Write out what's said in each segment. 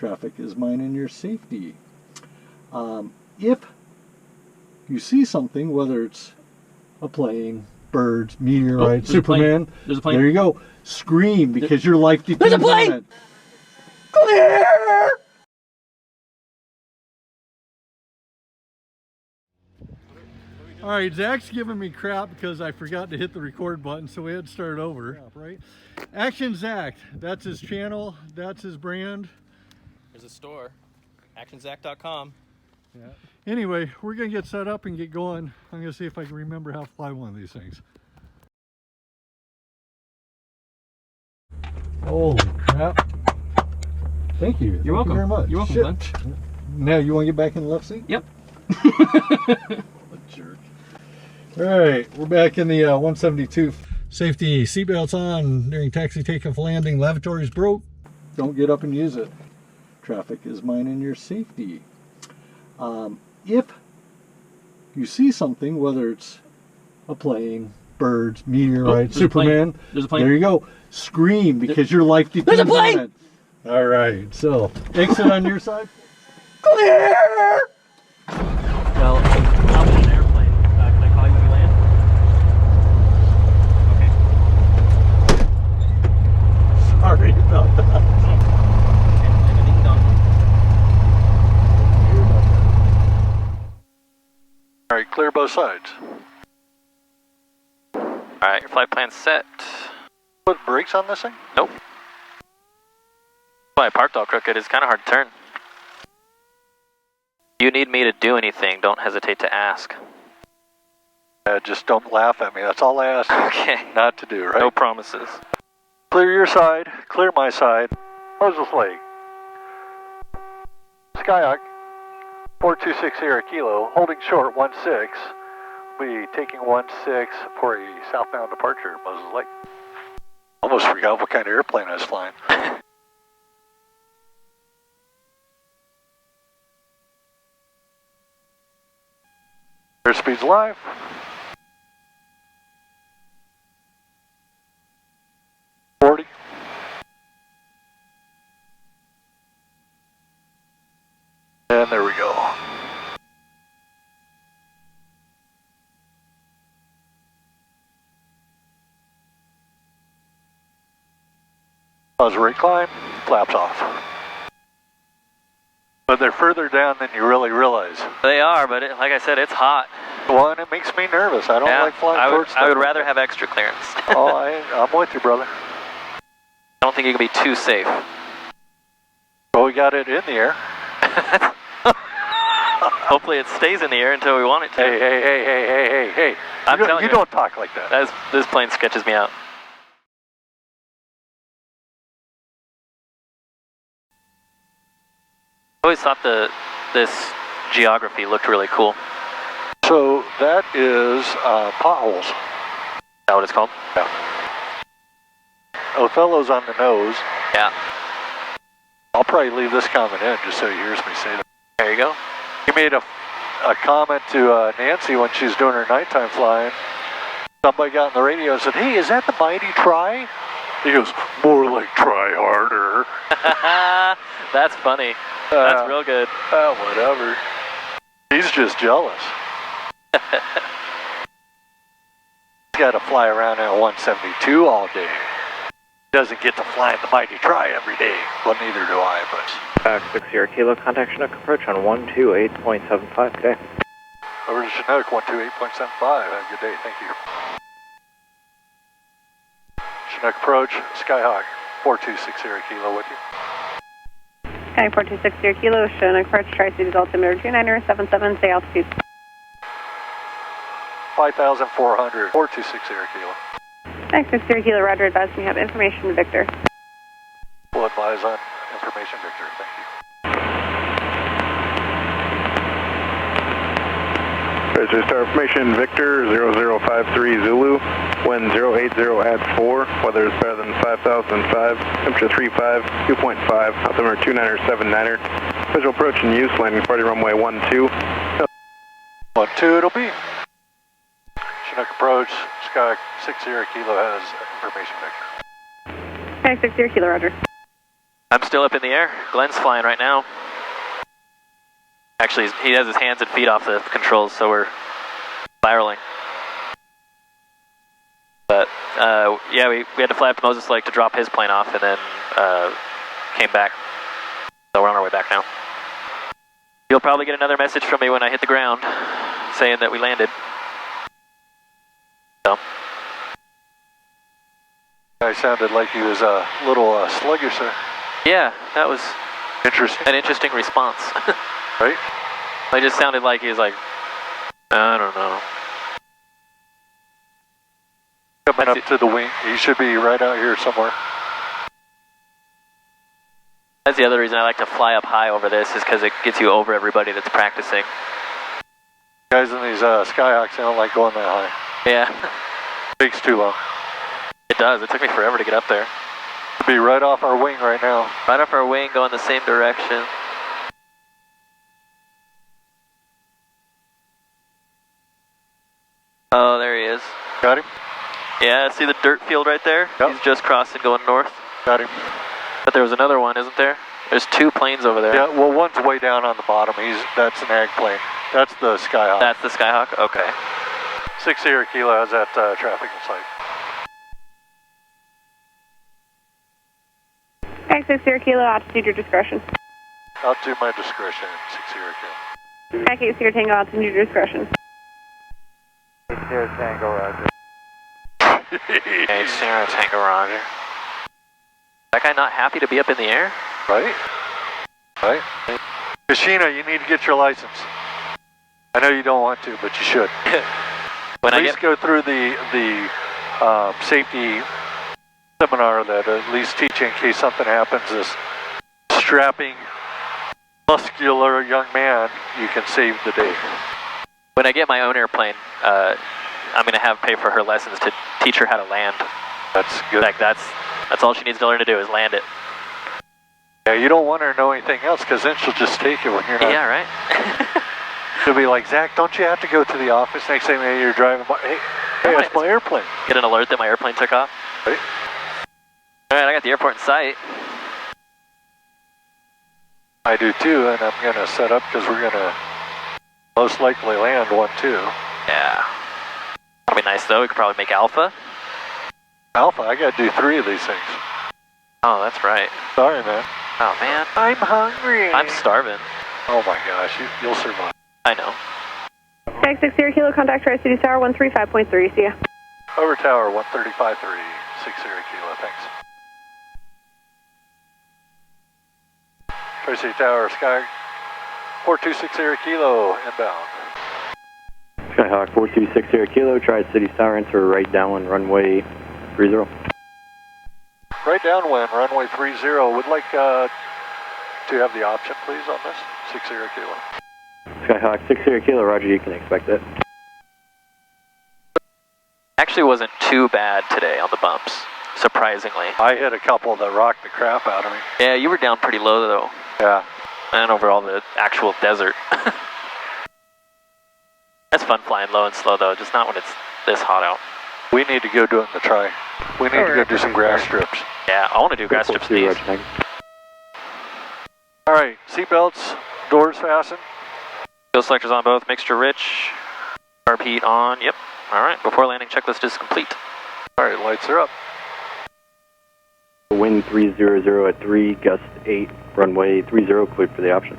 Traffic is minding your safety. If you see something, whether it's a plane, birds, meteorite, Superman, there's a plane. There you go. Scream because your life depends There's a plane! on it. Clear! All right, Zach's giving me crap because I forgot to hit the record button, so we had to start over. Right? Action Zach, that's his channel, that's his brand. There's a store, actionzack.com. Yeah. Anyway, we're gonna get set up and get going. I'm gonna see if I can remember how to fly one of these things. Holy crap! Thank you. You're welcome. You very much. You're welcome, Shit. man. Now you want to get back in the left seat? Yep. What a jerk. All right, we're back in the 172. Safety seatbelts on during taxi, takeoff, landing. Lavatory's broke. Don't get up and use it. Traffic is minding your safety. If you see something, whether it's a plane, birds, meteorite, Superman, there's a plane. There you go. Scream because your life depends There's a plane! on it. All right, so exit on your side. Clear! Well, I'm in an airplane. Can I call you when we land? Okay. Sorry about that. All right, clear both sides. Alright, your flight plan's set. Put brakes on this thing? Nope. Why I parked all crooked, it's kind of hard to turn. If you need me to do anything, don't hesitate to ask. Just don't laugh at me, that's all I ask. Okay. Not to do, right? No promises. Clear your side, clear my side. Moses Lake. Skyhawk, 426 Sierra Kilo, holding short 16. We'll be taking 16 for a southbound departure, Moses Lake. Almost forgot what kind of airplane I was flying. Airspeed's live. And there we go. Pause recline, flaps off. But they're further down than you really realize. They are, but like I said, it's hot. Well, and it makes me nervous. I don't like flying towards stuff. I would rather have extra clearance. Oh, I'm with you, brother. I don't think you can be too safe. Well, we got it in the air. Hopefully it stays in the air until we want it to. Hey. You don't talk like that. This plane sketches me out. I always thought this geography looked really cool. So that is potholes. Is that what it's called? Yeah. Othello's on the nose. Yeah. I'll probably leave this comment in just so he hears me say that. There you go. He made a comment to Nancy when she's doing her nighttime flying. Somebody got on the radio and said, "Hey, is that the Mighty Try?" He goes, "More like try harder." That's funny. That's real good. Whatever. He's just jealous. He's got to fly around at 172 all day. Doesn't get to fly in the Mighty Try every day. Well, neither do I, but... 6 Sierra Kilo, contact Chinook approach on 128.75 today. Over to Chinook, 128.75. Have a good day, thank you. Chinook approach, Skyhawk, 426 Sierra Kilo with you. Okay, 426 Sierra Kilo, Chinook approach, Tri-Cities altimeter 2977, stay altitude. 5,400, 426 Sierra Kilo. 6 Sierra Kilo, roger, advise we have information, Victor. We'll advise on information, Victor, thank you. Register star information, Victor, 0053 Zulu, wind 080 at 4, weather is better than 5,005, temperature 35, 2.5, altimeter 2979er, visual approach in use, landing party runway 12. 12 it'll be. Chinook approach, Sky 6 Sierra Kilo has information, Victor. Okay, 6 Sierra Kilo, roger. I'm still up in the air. Glenn's flying right now. Actually, he has his hands and feet off the controls, so we're spiraling. But, yeah, we had to fly up to Moses Lake to drop his plane off, and then came back. So we're on our way back now. You'll probably get another message from me when I hit the ground saying that we landed. So. I sounded like he was a little sluggish there. Yeah, that was interesting. An interesting response. Right? It just sounded like he was like, I don't know. Coming up to the wing. He should be right out here somewhere. That's the other reason I like to fly up high over this, is because it gets you over everybody that's practicing. Guys in these Skyhawks, they don't like going that high. Yeah. Takes too long. It does. It took me forever to get up there. Should be right off our wing right now. Right off our wing, going the same direction. Oh, there he is. Got him? Yeah, see the dirt field right there? Yep. He's just crossing going north. Got him. But there was another one, isn't there? There's two planes over there. Yeah, well, one's way down on the bottom. That's an ag plane. That's the Skyhawk. That's the Skyhawk? Okay. 6 Sierra Kilo has that traffic in sight. Sky 6 Sierra Kilo, altitude your discretion. Out to my discretion, 6 Sierra Kilo. Sky 8 Sierra Tango, altitude your discretion. 8 Sierra Tango, roger. 8 Sierra Tango, roger. That guy not happy to be up in the air? Right? Right? Kashina, you need to get your license. I know you don't want to, but you should. When at least go through the safety seminar that at least teach you in case something happens. This strapping, muscular young man, you can save the day. When I get my own airplane, I'm going to pay for her lessons to teach her how to land. That's good. Like that's all she needs to learn to do is land it. Yeah, you don't want her to know anything else, because then she'll just take it when you're not. Yeah, right? She'll be like, Zach, don't you have to go to the office next time you're driving by? Hey, that's my airplane. Get an alert that my airplane took off. Right. All right, I got the airport in sight. I do too, and I'm going to set up because we're going to most likely land 1-2. Yeah. That'll be nice though. We could probably make Alpha. Alpha, I got to do 3 of these things. Oh, that's right. Sorry, man. Oh, man. I'm hungry. I'm starving. Oh my gosh, you'll survive. I know. Sky 6 Sierra Kilo, contact Tri-City Tower 135.3, see ya. Over tower, 135.3, 6 Sierra Kilo, thanks. Tri-City Tower, Sky 426 Sierra Kilo, inbound. Skyhawk 426 Sierra Kilo, Tri-City Tower, enter right downwind runway 30. Right downwind, runway 30. Would like to have the option, please, on this, 6 Sierra Kilo. Skyhawk 6 Sierra Kilo, roger, you can expect it. Actually wasn't too bad today on the bumps, surprisingly. I hit a couple that rocked the crap out of me. Yeah, you were down pretty low though. Yeah. And over all the actual desert. That's fun flying low and slow though, just not when it's this hot out. We need to go do it in the tri. We need to go do some grass strips. Yeah, I want to do grass strips in these. Alright, seatbelts, doors fastened. Fuel selectors on both, mixture rich. Carb heat on, yep. Alright, before landing checklist is complete. Alright, lights are up. Wind 300 at 3, gust 8, runway 30, cleared for the option.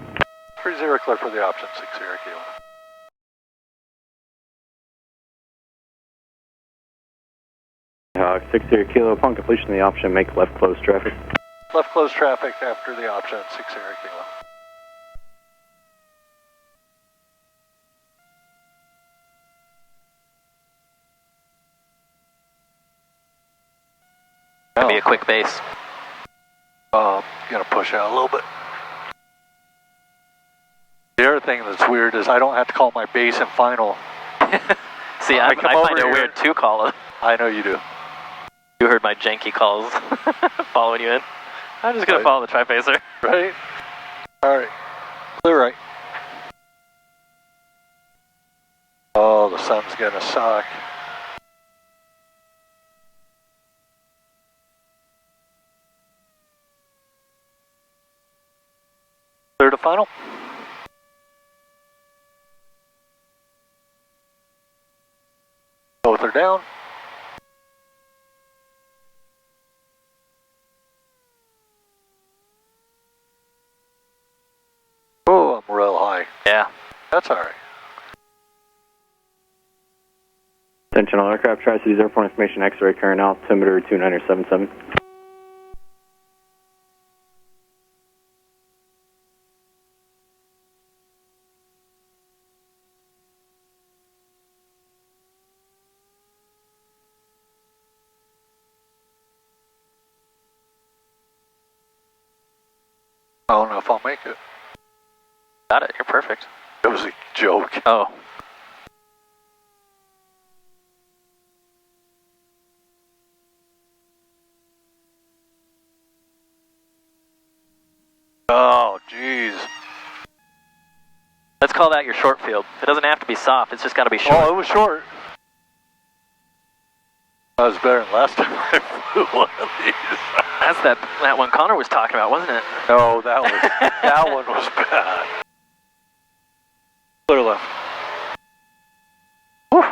30 clear for the option, 6 Sierra Kilo. Skyhawk 6 Sierra Kilo, upon completion of the option, make left close traffic. Left close traffic after the option, 6 Sierra Kilo. That'd be a quick base. Gonna push out a little bit. The other thing that's weird is I don't have to call my base and final. See, I find it weird to call it. I know you do. You heard my janky calls following you in. I'm just gonna follow the tri-pacer. Right? Alright. Clear right. Oh, the sun's gonna suck. to final. Both are down. Oh, I'm real high. Yeah. That's all right. Attention all aircraft, Tri-Cities Airport information, X-ray current altimeter 2977. I don't know if I'll make it. Got it. You're perfect. It was a joke. Oh. Oh, jeez. Let's call that your short field. It doesn't have to be soft. It's just got to be short. Oh, it was short. That was better than last time I flew one of these. That's that one Connor was talking about, wasn't it? No, that one was bad. Clear left. Whew.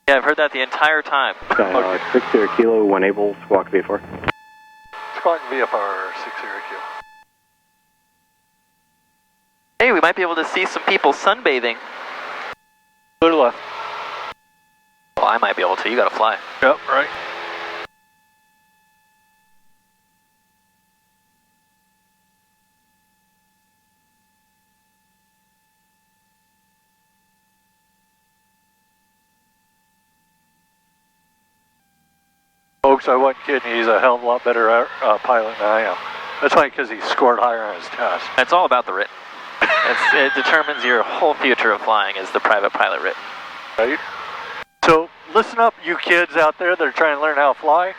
Yeah, I've heard that the entire time. Skyhawk 60 Kilo, when able, squawk V4. Squawk VFR 60 Kilo. Hey, we might be able to see some people sunbathing. Clear left. Well, I might be able to. You got to fly. Yep, right. Folks, I wasn't kidding. He's a hell of a lot better pilot than I am. That's why, because he scored higher on his test. It's all about the written. It determines your whole future of flying is the private pilot written. Right? So, listen up, you kids out there that are trying to learn how to fly.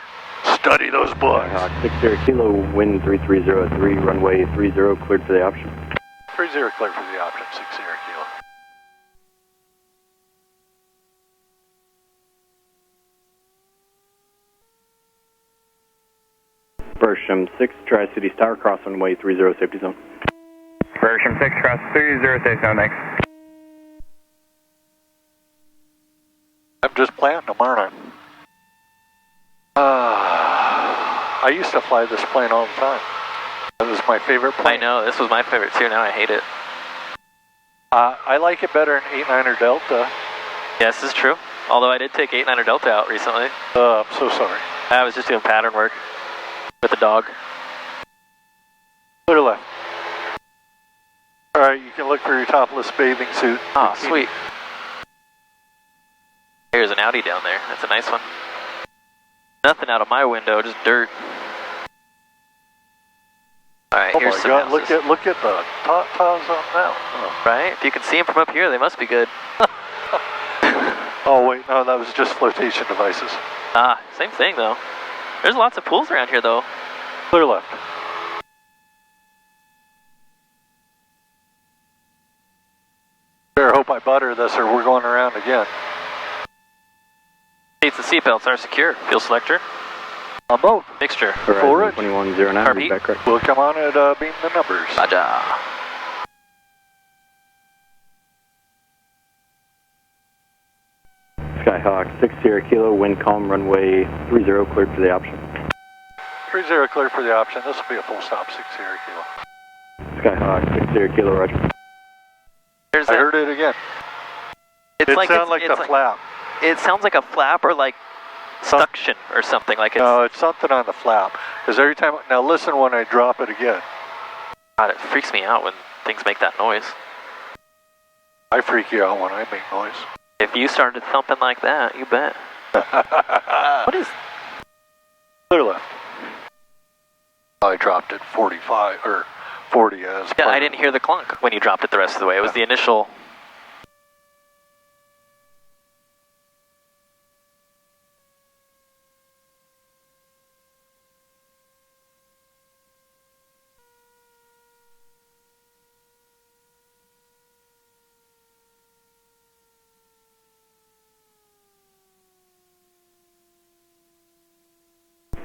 Study those books. Skyhawk 60 Kilo, wind 3303, runway 30, cleared for the option. 30 clear for the option, 60 Kilo. Bersham 6, Tri-Cities Tower, cross runway 30, safety zone. Bersham 6, cross 30, safe zone, thanks. I'm just playing them, aren't I? I used to fly this plane all the time. It was my favorite plane. I know, this was my favorite too, now I hate it. I like it better than 89er Delta. Yes, this is true. Although I did take 89er Delta out recently. I'm so sorry. I was just doing pattern work with the dog. Clear left. Alright, you can look for your topless bathing suit. Oh, sweet. There's an Audi down there. That's a nice one. Nothing out of my window, just dirt. Alright, Oh here's my some god, houses. look at the tatas on that. Oh. Right? If you can see them from up here, they must be good. Oh wait, no, that was just flotation devices. Ah, same thing though. There's lots of pools around here though. Clear left. Better hope I butter this or we're going around again. Seats and seatbelts are secure. Fuel selector. On both. Mixture. Forward. 2109, Repeat. back correct. We'll come on and beam the numbers. Roger. Skyhawk 60 Kilo, wind calm, runway 30, cleared for the option. 30 clear for the option. This will be a full stop 60 Kilo. Skyhawk 60 Kilo, roger. There's I that. heard it again. It's It like sounds like it's the flap. It sounds like a flap or like suction or something. Like it's. No, it's something on the flap. Because every time, now listen when I drop it again. God, it freaks me out when things make that noise. I freak you out when I make noise. If you started thumping like that, you bet. What is? Clear left. I dropped it 45 or 40 as. Yeah, planned. I didn't hear the clunk when you dropped it the rest of the way. It was the initial.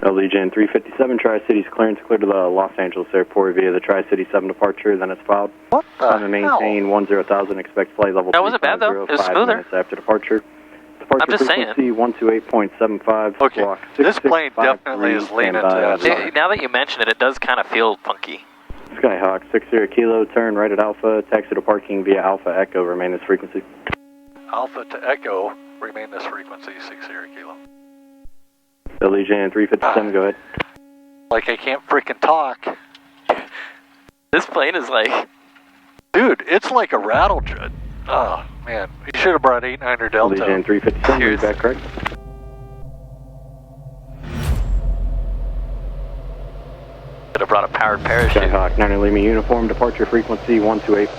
Allegiant 357, Tri-City's clearance clear to the Los Angeles airport via the Tri-City 7 departure, then it's filed. What the Time to maintain 10,000, expect flight level That wasn't bad though, it was 5 smoother. minutes after departure. Departure I'm just frequency 128.75. Okay, block this plane 6653, definitely is leaning to standby that on side. Now that you mention it, it does kind of feel funky. Skyhawk 60 Kilo, turn right at Alpha, taxi to parking via Alpha Echo, remain this frequency. Alpha to Echo, remain this frequency, 60 Kilo. Allegiant 357, go ahead. Like I can't freaking talk. This plane is like, Dude, it's like a rattle jet. Oh, man. You should have brought 89er Delta. Allegiant 357, read back correct. could have brought a powered parachute. Skyhawk 9 Lima uniform, departure frequency 128.